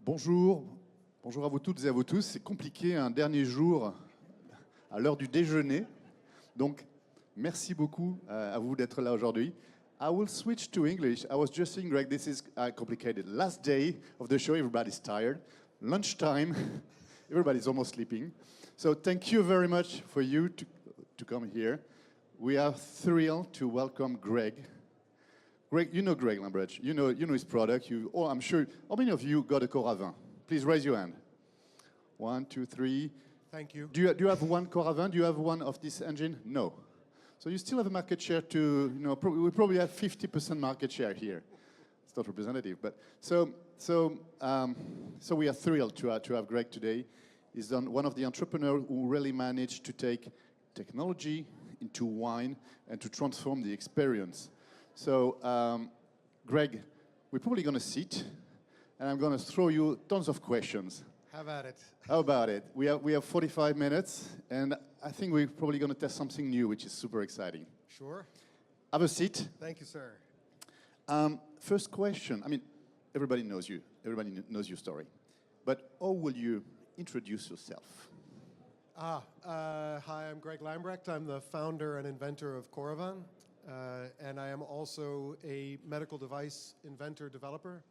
Bonjour, bonjour à vous toutes et à vous tous. C'est compliqué, un dernier jour à l'heure du déjeuner. Donc, merci beaucoup à vous d'être là aujourd'hui. I will switch to English. I was just saying, Greg, this is complicated. Last day of the show, everybody's tired. Lunchtime, everybody's almost sleeping. So thank you very much for you to come here. We are thrilled to welcome Greg. Greg, you know Greg Lambrecht. You know his product. I'm sure. How many of you got a Coravin? Please raise your hand. 1, 2, 3. Thank you. Do you have one Coravin? Do you have one of this engine? No. So you still have a market share to, we probably have 50% market share here. It's not representative, but so we are thrilled to have Greg today. He's one of the entrepreneurs who really managed to take technology into wine and to transform the experience. So, Greg, we're probably going to sit, and I'm going to throw you tons of questions. Have at it. How about it? We have 45 minutes, and I think we're probably going to test something new, which is super exciting. Sure. Have a seat. Thank you, sir. First question. I mean, everybody knows you. Everybody knows your story. But how will you introduce yourself? Hi, I'm Greg Lambrecht. I'm the founder and inventor of Coravin. And I am also a medical device inventor developer.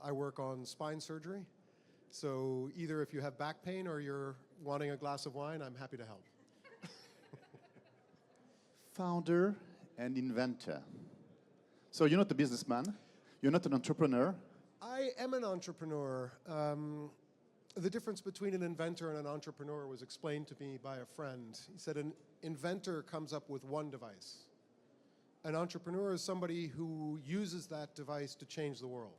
I work on spine surgery. So either if you have back pain or you're wanting a glass of wine, I'm happy to help. Founder and inventor. So you're not a businessman. You're not an entrepreneur. I am an entrepreneur. The difference between an inventor and an entrepreneur was explained to me by a friend. He said an inventor comes up with one device. An entrepreneur is somebody who uses that device to change the world.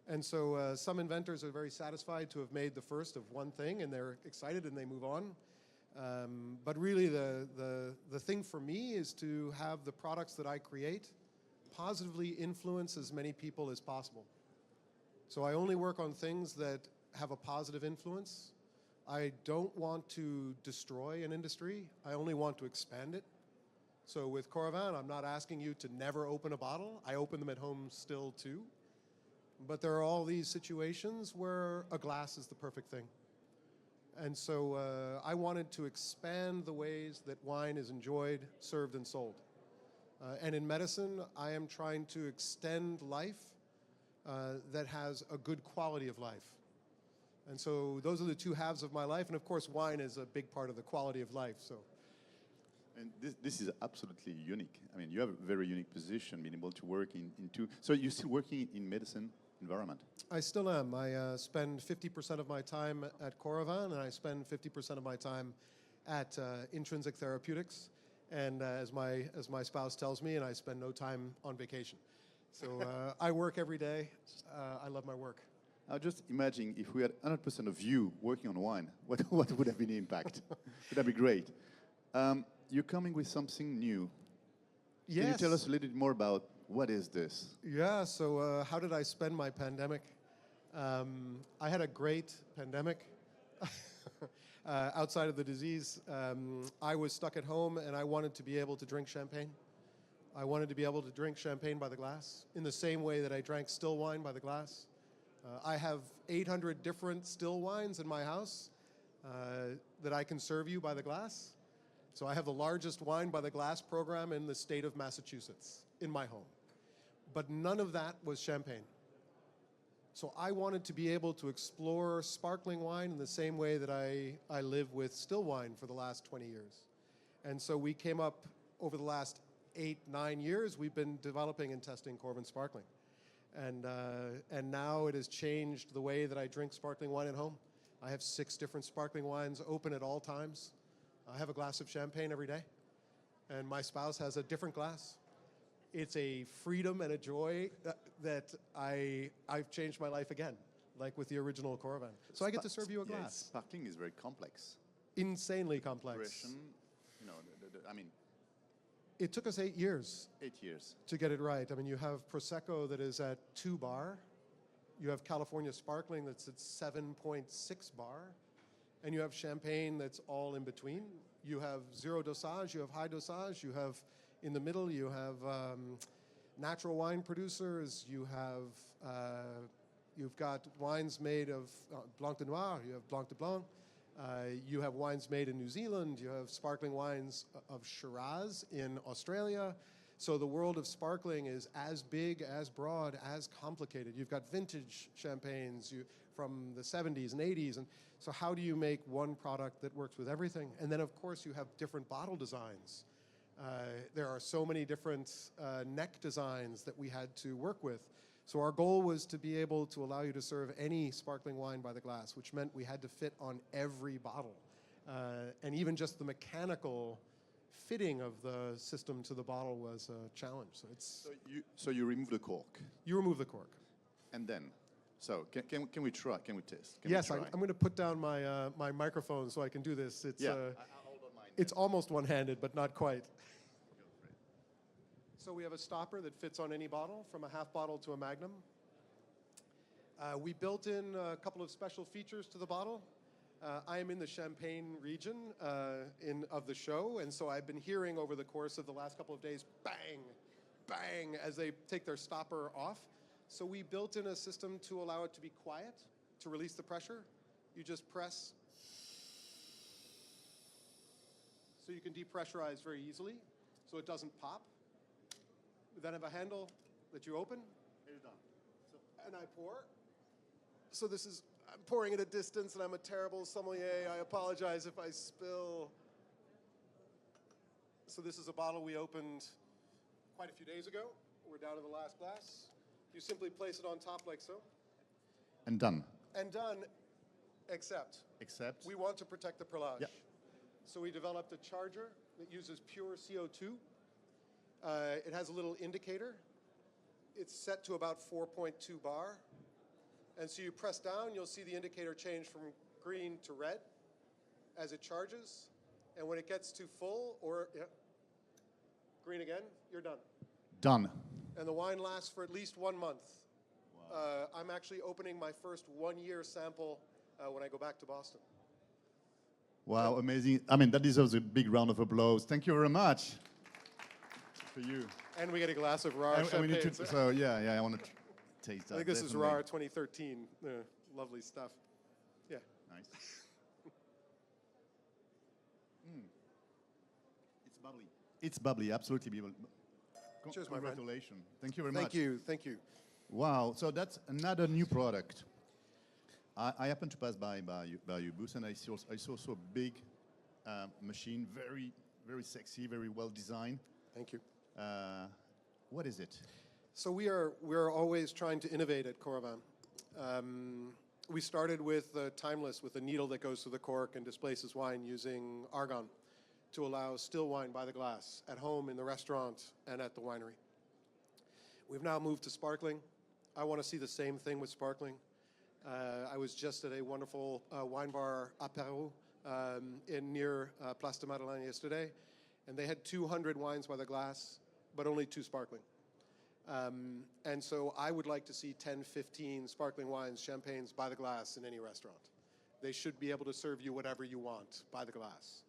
And so some inventors are very satisfied to have made the first of one thing, and they're excited and they move on. But really the thing for me is to have the products that I create positively influence as many people as possible. So I only work on things that have a positive influence. I don't want to destroy an industry. I only want to expand it. So with Coravin, I'm not asking you to never open a bottle. I open them at home still too. But there are all these situations where a glass is the perfect thing. And so I wanted to expand the ways that wine is enjoyed, served, and sold. And in medicine, I am trying to extend life that has a good quality of life. And so those are the two halves of my life. And of course, wine is a big part of the quality of life. So. And this is absolutely unique. I mean, you have a very unique position, being able to work in two. So you're still working in medicine environment? I still am. I spend 50% of my time at Coravin, and I spend 50% of my time at Intrinsic Therapeutics. And as my spouse tells me, and I spend no time on vacation. So I work every day. I love my work. Now just imagine if we had 100% of you working on wine, what would have been the impact? Would that be great? You're coming with something new. Yes. Can you tell us a little bit more about what is this? Yeah, so how did I spend my pandemic? I had a great pandemic. Outside of the disease, I was stuck at home and I wanted to be able to drink champagne. I wanted to be able to drink champagne by the glass in the same way that I drank still wine by the glass. I have 800 different still wines in my house that I can serve you by the glass. So I have the largest wine by the glass program in the state of Massachusetts in my home. But none of that was champagne. So I wanted to be able to explore sparkling wine in the same way that I live with still wine for the last 20 years. And so we came up over the last 8-9 years, we've been developing and testing Coravin Sparkling. And now it has changed the way that I drink sparkling wine at home. I have 6 different sparkling wines open at all times. I have a glass of champagne every day, and my spouse has a different glass. It's a freedom and a joy that I've changed my life again, like with the original Coravin. So I get to serve you a glass. Yes, sparkling is very complex. Insanely complex. I mean, it took us 8 years. 8 years. To get it right. I mean, you have Prosecco that is at 2 bar. You have California Sparkling that's at 7.6 bar. And you have champagne that's all in between. You have zero dosage, you have high dosage, you have in the middle, you have natural wine producers, you have You've got wines made of Blanc de Noir, you have Blanc de Blanc, you have wines made in New Zealand, you have sparkling wines of Shiraz in Australia. So the world of sparkling is as big, as broad, as complicated. You've got vintage champagnes from the 70s and 80s. And so how do you make one product that works with everything? And then, of course, you have different bottle designs. There are so many different neck designs that we had to work with. So our goal was to be able to allow you to serve any sparkling wine by the glass, which meant we had to fit on every bottle. And even just the mechanical fitting of the system to the bottle was a challenge. So you remove the cork. You remove the cork. And then, so can we try? Can we test? Yes, I'm going to put down my microphone so I can do this. It's I'll hold on mine. it's almost one-handed, but not quite. So we have a stopper that fits on any bottle, from a half bottle to a magnum. We built in a couple of special features to the bottle. I am in the Champagne region of the show, and so I've been hearing over the course of the last couple of days, bang, bang, as they take their stopper off. So we built in a system to allow it to be quiet, to release the pressure. You just press. So you can depressurize very easily, so it doesn't pop. We then have a handle that you open. It's done. And I pour. So I'm pouring at a distance, and I'm a terrible sommelier. I apologize if I spill. So this is a bottle we opened quite a few days ago. We're down to the last glass. You simply place it on top like so. And done. And done, except we want to protect the perlage. Yep. So we developed a charger that uses pure CO2. It has a little indicator. It's set to about 4.2 bar. And so you press down, you'll see the indicator change from green to red as it charges. And when it gets to full, green again, you're done. Done. And the wine lasts for at least 1 month. Wow. I'm actually opening my first 1-year sample when I go back to Boston. Wow, amazing. I mean, that deserves a big round of applause. Thank you very much. For you. And we get a glass of Rar champagne. We need to, so I want to taste that. I think this is Rar 2013. Lovely stuff. Yeah. Nice. It's bubbly. It's bubbly, absolutely bubbly. Cheers, my friend. Congratulations. Thank you very much. Thank you. Wow, so that's another new product. I happened to pass by your booth, and I saw also a big machine, very, very sexy, very well designed. Thank you. What is it? So we're always trying to innovate at Coravin. We started with Timeless, with a needle that goes through the cork and displaces wine using argon to allow still wine by the glass at home, in the restaurant, and at the winery. We've now moved to sparkling. I want to see the same thing with sparkling. I was just at a wonderful wine bar, Apéro, near Place de Madeleine yesterday, and they had 200 wines by the glass, but only 2 sparkling. And so I would like to see 10, 15 sparkling wines, champagnes by the glass in any restaurant. They should be able to serve you whatever you want by the glass.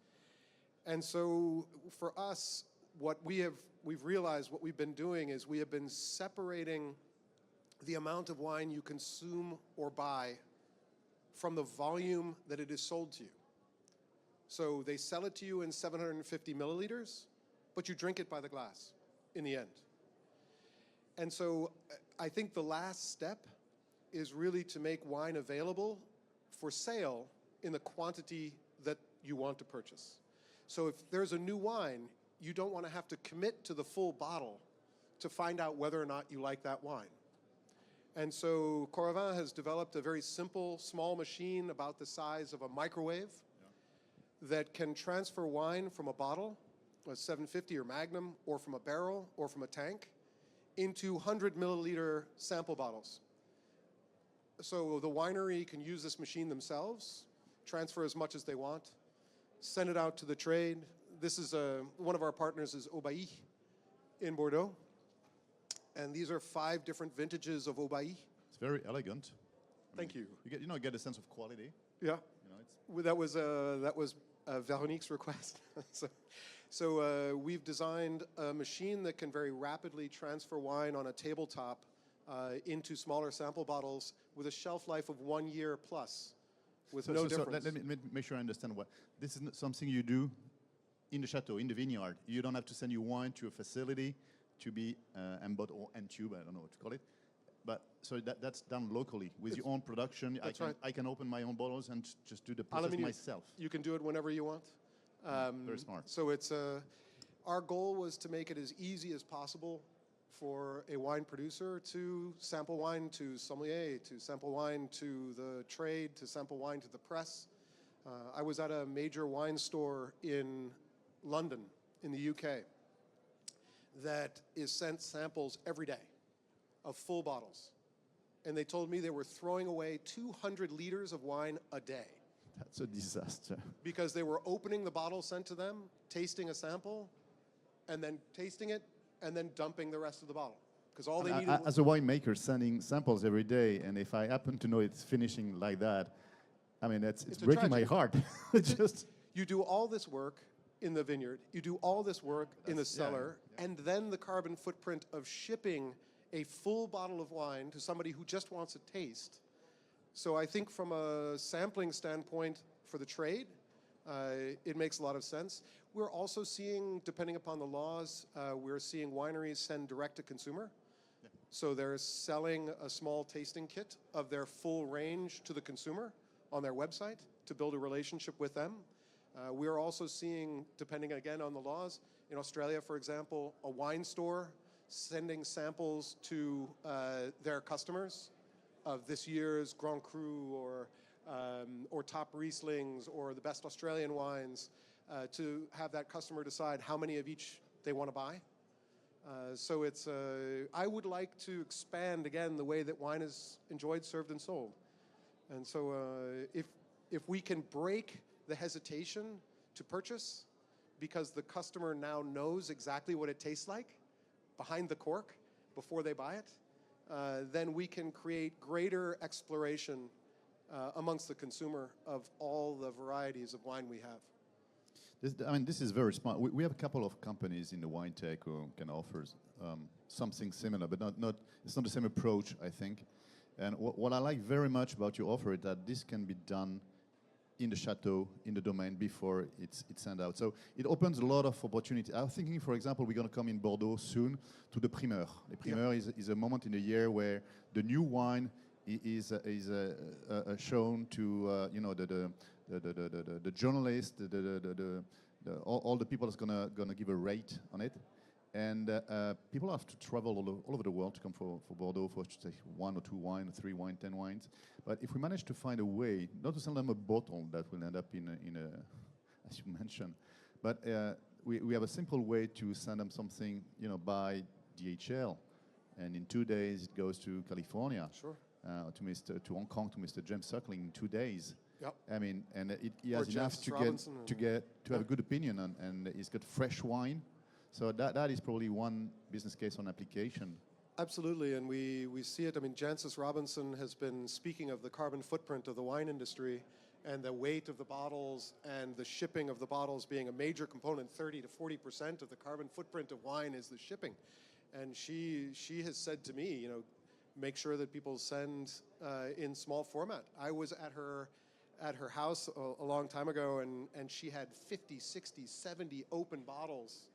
And so for us, we've realized what we've been doing is we have been separating the amount of wine you consume or buy from the volume that it is sold to you. So they sell it to you in 750 milliliters, but you drink it by the glass in the end. And so I think the last step is really to make wine available for sale in the quantity that you want to purchase. So if there's a new wine, you don't want to have to commit to the full bottle to find out whether or not you like that wine. And so Coravin has developed a very simple, small machine about the size of a microwave that can transfer wine from a bottle, a 750 or Magnum, or from a barrel, or from a tank, into 100 milliliter sample bottles. So the winery can use this machine themselves, transfer as much as they want, send it out to the trade. This is one of our partners is Aubailly in Bordeaux. And these are 5 different vintages of Aubailly. It's very elegant. Thank you. You get a sense of quality. Yeah. That was Veronique's request. So we've designed a machine that can very rapidly transfer wine on a tabletop into smaller sample bottles with a shelf life of 1 year plus, with no difference. Let me make sure I understand what this is. Something you do in the chateau, in the vineyard. You don't have to send your wine to a facility to be embottled or entube. I don't know what to call it. But so that's done locally with your own production. That's right. I can open my own bottles and just do the process myself. You can do it whenever you want. Very smart. So it's our goal was to make it as easy as possible for a wine producer to sample wine to sommelier, to sample wine to the trade, to sample wine to the press. I was at a major wine store in London, in the UK, that is sent samples every day of full bottles. And they told me they were throwing away 200 liters of wine a day. That's a disaster. Because they were opening the bottle sent to them, tasting a sample, and then tasting it, and then dumping the rest of the bottle. Because all they needed as a winemaker, sending samples every day, and if I happen to know it's finishing like that, I mean, it's breaking my heart. You do all this work in the vineyard, you do all this work in the cellar, and then the carbon footprint of shipping a full bottle of wine to somebody who just wants a taste. So I think from a sampling standpoint for the trade, it makes a lot of sense. We're also seeing, depending upon the laws, we're seeing wineries send direct to consumer. Yeah. So they're selling a small tasting kit of their full range to the consumer on their website to build a relationship with them. We're also seeing, depending again on the laws, in Australia, for example, a wine store sending samples to their customers of this year's Grand Cru or top Rieslings or the best Australian wines to have that customer decide how many of each they want to buy. So it's, I would like to expand again the way that wine is enjoyed, served, and sold. And so if we can break the hesitation to purchase because the customer now knows exactly what it tastes like behind the cork before they buy it, then we can create greater exploration amongst the consumer of all the varieties of wine we have. This is very smart. We have a couple of companies in the wine tech who can offer something similar, but it's not the same approach, I think. And what I like very much about your offer is that this can be done in the chateau, in the domain, before it's sent out. So it opens a lot of opportunity. I'm thinking, for example, we're going to come in Bordeaux soon to the primeur. The primeur is a moment in the year where the new wine is shown to the journalists, all the people that's gonna give a rate on it, and people have to travel all over the world to come for Bordeaux for say 1 or 2 wine, 3 wine, 10 wines. But if we manage to find a way, not to sell them a bottle that will end up in a as you mentioned, but we have a simple way to send them something, by DHL, and in 2 days it goes to California. Sure. To Hong Kong, to Mr. James Suckling in 2 days. Yep. I mean, and he has enough to have a good opinion on, and he's got fresh wine. So that is probably one business case on application. Absolutely, and we see it. I mean, Jancis Robinson has been speaking of the carbon footprint of the wine industry and the weight of the bottles and the shipping of the bottles being a major component. 30 to 40% of the carbon footprint of wine is the shipping. And she has said to me, make sure that people send in small format. I was at her house a long time ago, and she had 50, 60, 70 open bottles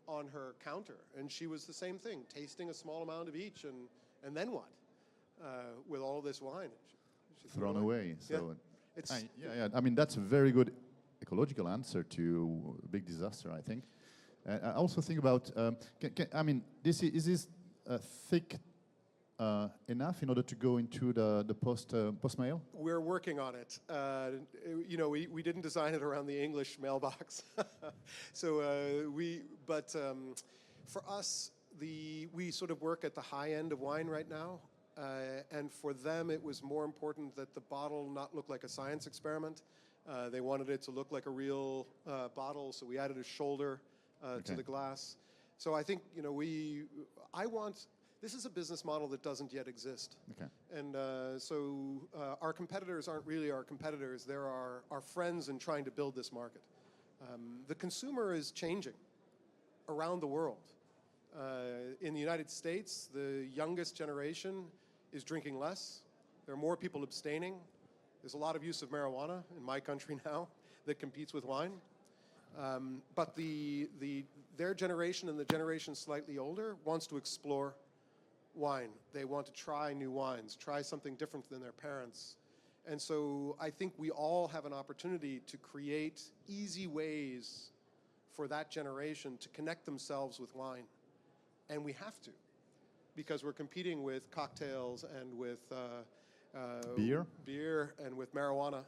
on her counter, and she was the same thing, tasting a small amount of each, and then what with all this wine? She thrown away. So yeah. I mean, that's a very good ecological answer to a big disaster, I think. I also think about is this thick enough in order to go into the post mail? We're working on it. We didn't design it around the English mailbox, so for us, we sort of work at the high end of wine right now, and for them it was more important that the bottle not look like a science experiment. They wanted it to look like a real bottle, so we added a shoulder to the glass. So I think this is a business model that doesn't yet exist. Okay. And so our competitors aren't really our competitors. They're our friends in trying to build this market. The consumer is changing around the world. In the United States, the youngest generation is drinking less. There are more people abstaining. There's a lot of use of marijuana in my country now that competes with wine. But their generation and the generation slightly older wants to explore wine. They want to try new wines, try something different than their parents. And so I think we all have an opportunity to create easy ways for that generation to connect themselves with wine. And we have to, because we're competing with cocktails and with beer and with marijuana.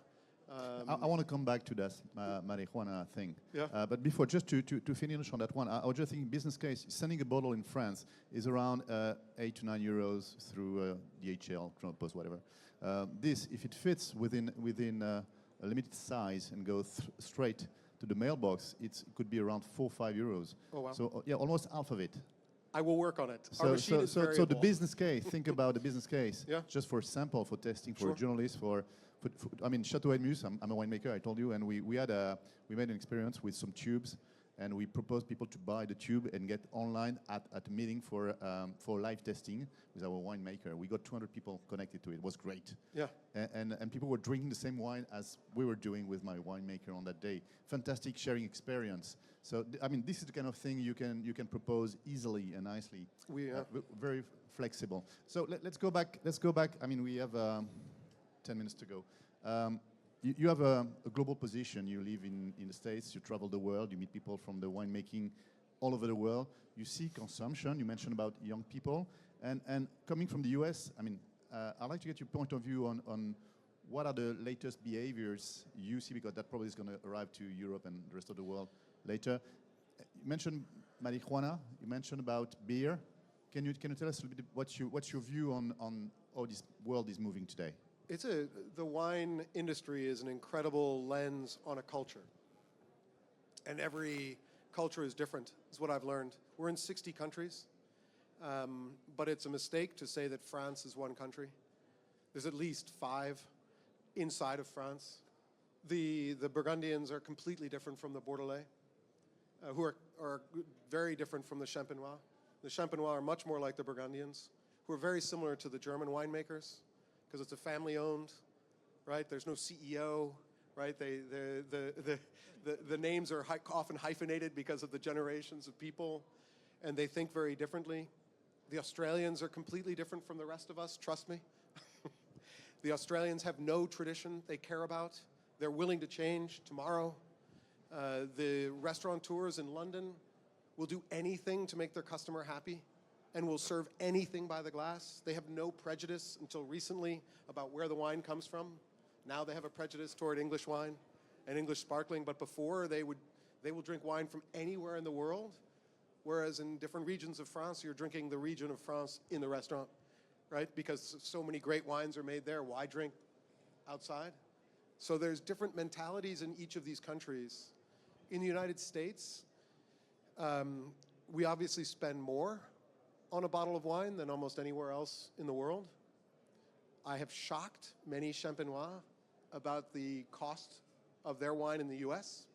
I want to come back to that marijuana thing. Yeah. But before, just to finish on that one, I was just thinking business case, sending a bottle in France is around 8 to 9 euros through DHL, Post, whatever. This, if it fits within a limited size and goes straight to the mailbox, it could be around 4 or 5 euros. Oh, wow. So, yeah, almost half of it. I will work on it. Our machine is variable. So the business case, think about the business case, Yeah. just for sample, for testing, for Sure. journalists, I mean, Chateau Edmus, I'm a winemaker, I told you, and we made an experience with some tubes, and we proposed people to buy the tube and get online at a meeting for live testing with our winemaker. We got 200 people connected to it. It was great. Yeah. And people were drinking the same wine as we were doing with my winemaker on that day. Fantastic sharing experience. So, I mean, this is the kind of thing you can propose easily and nicely. Very flexible. So let's go back. I mean, we have 10 minutes to go. You have a global position. You live in the States. You travel the world. You meet people from the winemaking all over the world. You see consumption. You mentioned about young people. And coming from the US, I mean, I'd like to get your point of view on what are the latest behaviors you see, because that probably is going to arrive to Europe and the rest of the world later. You mentioned marijuana. You mentioned about beer. Can you tell us a little bit what's your view on how this world is moving today? The wine industry is an incredible lens on a culture. And every culture is different, is what I've learned. We're in 60 countries, but it's a mistake to say that France is one country. There's at least 5 inside of France. The Burgundians are completely different from the Bordelais, who are very different from the Champenois. The Champenois are much more like the Burgundians, who are very similar to the German winemakers, because it's a family-owned, right? There's no CEO, right? The names are often hyphenated because of the generations of people, and they think very differently. The Australians are completely different from the rest of us, trust me. The Australians have no tradition they care about. They're willing to change tomorrow. The restaurateurs in London will do anything to make their customer happy and will serve anything by the glass. They have no prejudice until recently about where the wine comes from. Now they have a prejudice toward English wine and English sparkling, but before they will drink wine from anywhere in the world, whereas in different regions of France, you're drinking the region of France in the restaurant, right? Because so many great wines are made there. Why drink outside? So there's different mentalities in each of these countries. In the United States, we obviously spend more on a bottle of wine than almost anywhere else in the world. I have shocked many Champenois about the cost of their wine in the US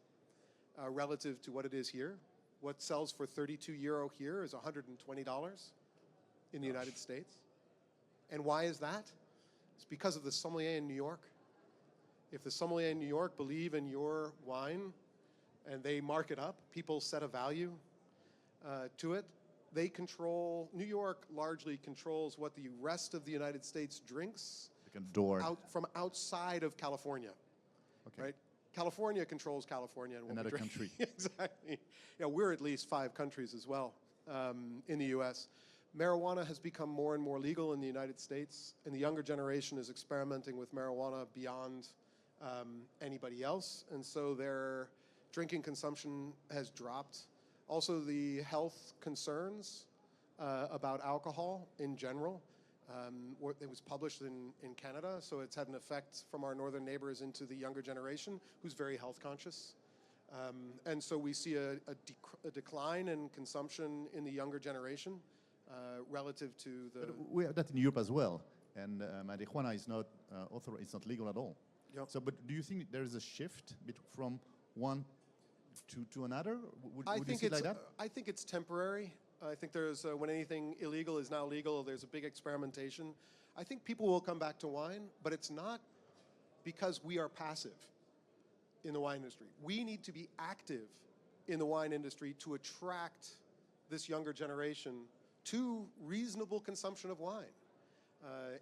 relative to what it is here. What sells for €32 here is $120 in the United States. And why is that? It's because of the sommelier in New York. If the sommelier in New York believe in your wine and they mark it up, people set a value to it. They control, New York largely controls what the rest of the United States drinks from outside of California, right? California controls California. And another country. Exactly. Yeah, we're at least 5 countries as well in the US. Marijuana has become more and more legal in the United States, and the younger generation is experimenting with marijuana beyond anybody else, and so their drinking consumption has dropped. Also, the health concerns about alcohol in general. It was published in Canada, so it's had an effect from our northern neighbors into the younger generation, who's very health conscious. And so we see a decline in consumption in the younger generation relative to the... But we have that in Europe as well, and marijuana is not it's not legal at all. Yep. So, but do you think there is a shift from one to another? Would you see it like that? I think it's temporary. I think there's, when anything illegal is now legal, there's a big experimentation. I think people will come back to wine, but it's not because we are passive in the wine industry. We need to be active in the wine industry to attract this younger generation to reasonable consumption of wine.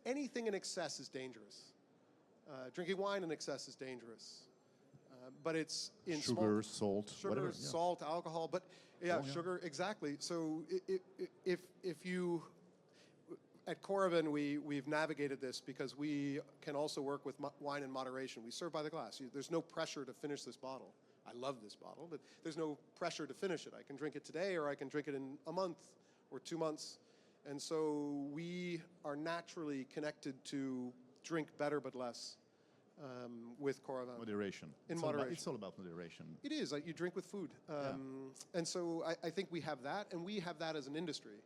Anything in excess is dangerous. Drinking wine in excess is dangerous. But it's in sugar, salt, sugar, whatever. salt, alcohol. But yeah, sugar, exactly. So if you, at Coravin, we've navigated this because we can also work with wine in moderation. We serve by the glass. There's no pressure to finish this bottle. I love this bottle, but there's no pressure to finish it. I can drink it today, or I can drink it in a month or 2 months. And so we are naturally connected to drink better but less with Coravin. Moderation. Moderation. It's all about moderation. It is. You drink with food. And so I think we have that, and we have that as an industry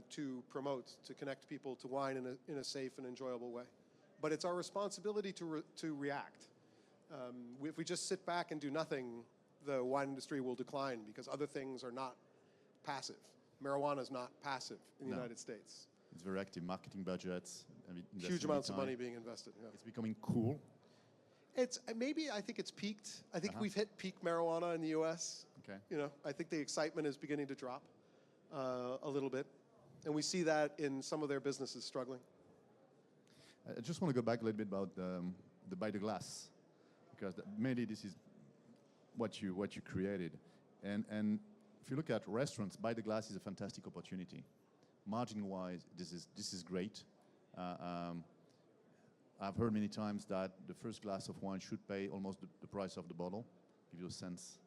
to promote, to connect people to wine in a safe and enjoyable way. But it's our responsibility to react. If we just sit back and do nothing, the wine industry will decline because other things are not passive. Marijuana is not passive in the United States. It's very active. Marketing budgets. Huge amounts of money being invested. Yeah. It's becoming cool. It's maybe, I think it's peaked. I think we've hit peak marijuana in the U.S. Okay. You know, I think the excitement is beginning to drop a little bit, and we see that in some of their businesses struggling. I just want to go back a little bit about the by the glass, because mainly this is what you created, and if you look at restaurants, by the glass is a fantastic opportunity. Margin-wise, this is great. I've heard many times that the first glass of wine should pay almost the price of the bottle, give you a sense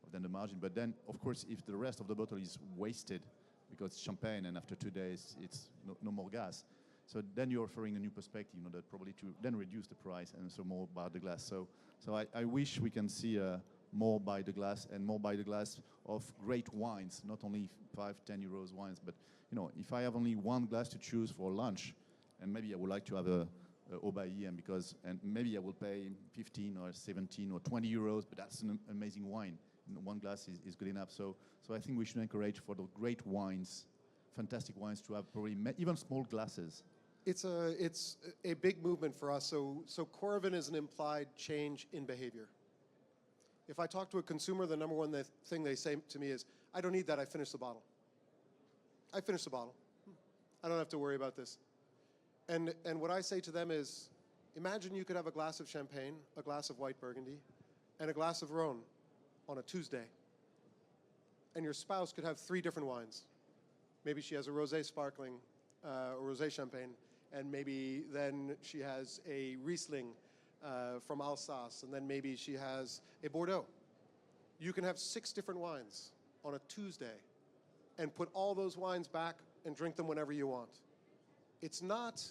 of then the margin. But then, of course, if the rest of the bottle is wasted because it's champagne and after 2 days it's no more gas, so then you're offering a new perspective, you know, that probably to then reduce the price and so more by the glass. So I wish we can see more by the glass and more by the glass of great wines, not only 5-10 euros wines, but you know, if I have only one glass to choose for lunch, and maybe I would like to have a Aubailly, and maybe I will pay 15 or 17 or 20 euros, but that's an amazing wine. And one glass is good enough. So I think we should encourage for the great wines, fantastic wines, to have probably even small glasses. It's a big movement for us. So Coravin is an implied change in behavior. If I talk to a consumer, the number one thing they say to me is, I don't need that, I finished the bottle. I finished the bottle. I don't have to worry about this. And what I say to them is, imagine you could have a glass of champagne, a glass of white Burgundy, and a glass of Rhone on a Tuesday. And your spouse could have 3 different wines. Maybe she has a rosé sparkling, or rosé champagne, and maybe then she has a Riesling from Alsace, and then maybe she has a Bordeaux. You can have 6 different wines on a Tuesday and put all those wines back and drink them whenever you want. It's not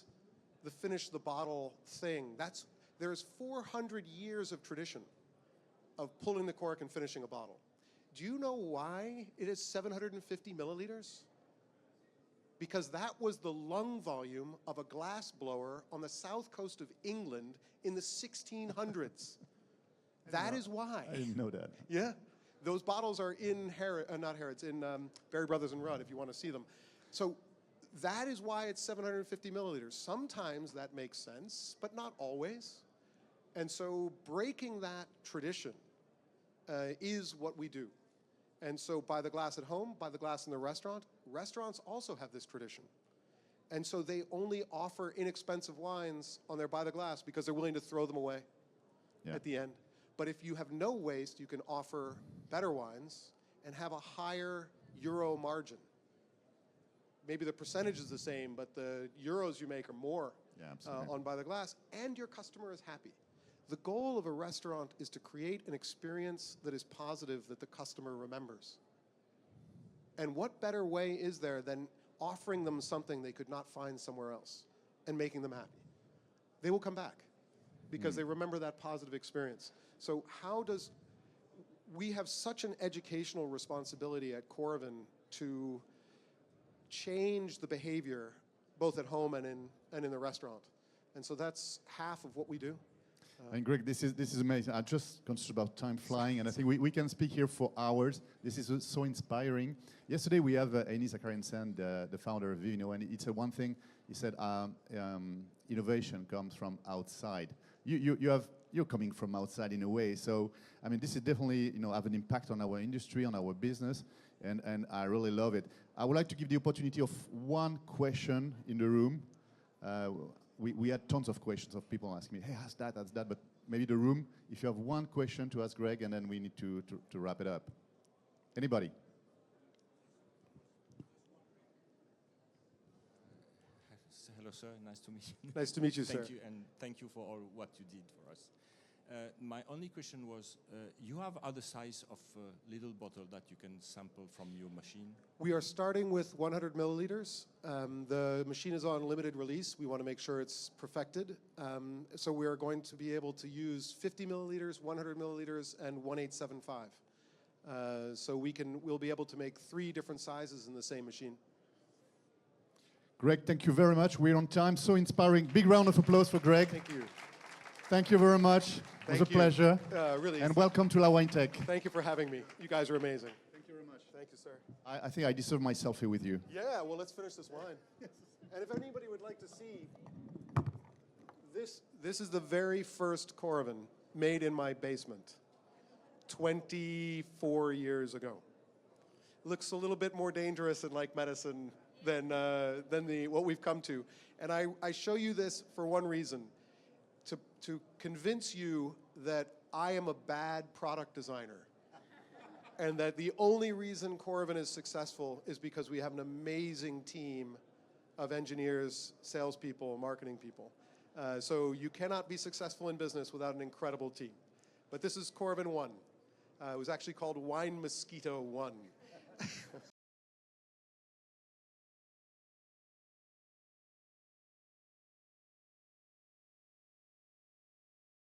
the finish the bottle thing. There's 400 years of tradition of pulling the cork and finishing a bottle. Do you know why it is 750 milliliters? Because that was the lung volume of a glass blower on the south coast of England in the 1600s. That is why. I didn't know that. Yeah. Those bottles are in Berry Brothers and Rudd, if you want to see them. So that is why it's 750 milliliters. Sometimes that makes sense, but not always. And so breaking that tradition is what we do. And so by the glass at home, by the glass in the restaurant, restaurants also have this tradition. And so they only offer inexpensive wines on their by the glass because they're willing to throw them away at the end. But if you have no waste, you can offer better wines and have a higher euro margin. Maybe the percentage is the same, but the euros you make are more on by the glass, and your customer is happy. The goal of a restaurant is to create an experience that is positive, that the customer remembers. And what better way is there than offering them something they could not find somewhere else and making them happy? They will come back because they remember that positive experience. So we have such an educational responsibility at Coravin to change the behavior both at home and in the restaurant. And so that's half of what we do. And Greg, this is amazing. I'm just conscious about time flying, and I think we can speak here for hours. This is so inspiring. Yesterday we have Aini Zakarian-Sen, the founder of Vivino, and he said one thing. He said innovation comes from outside. You're coming from outside in a way. So I mean, this is definitely have an impact on our industry, on our business, and I really love it. I would like to give the opportunity of one question in the room. We had tons of questions of people asking me, hey, ask that, but maybe the room, if you have one question to ask Greg, and then we need to wrap it up. Anybody? Hello, sir. Nice to meet you. Nice to meet you, sir. Thank you, and thank you for all what you did for us. My only question was, you have other size of little bottle that you can sample from your machine? We are starting with 100 milliliters. The machine is on limited release. We want to make sure it's perfected. So we are going to be able to use 50 milliliters, 100 milliliters, and 1875. So we'll be able to make 3 different sizes in the same machine. Greg, thank you very much. We're on time. So inspiring. Big round of applause for Greg. Thank you. Thank you very much. It was a pleasure. Really. And welcome to La Wine Tech. Thank you for having me. You guys are amazing. Thank you very much. Thank you, sir. I think I deserve my selfie with you. Yeah, well, let's finish this wine. And if anybody would like to see, this is the very first Coravin made in my basement 24 years ago. Looks a little bit more dangerous and like medicine than what we've come to. And I show you this for one reason, to convince you that I am a bad product designer and that the only reason Coravin is successful is because we have an amazing team of engineers, salespeople, marketing people. So you cannot be successful in business without an incredible team. But this is Coravin 1. It was actually called Wine Mosquito 1.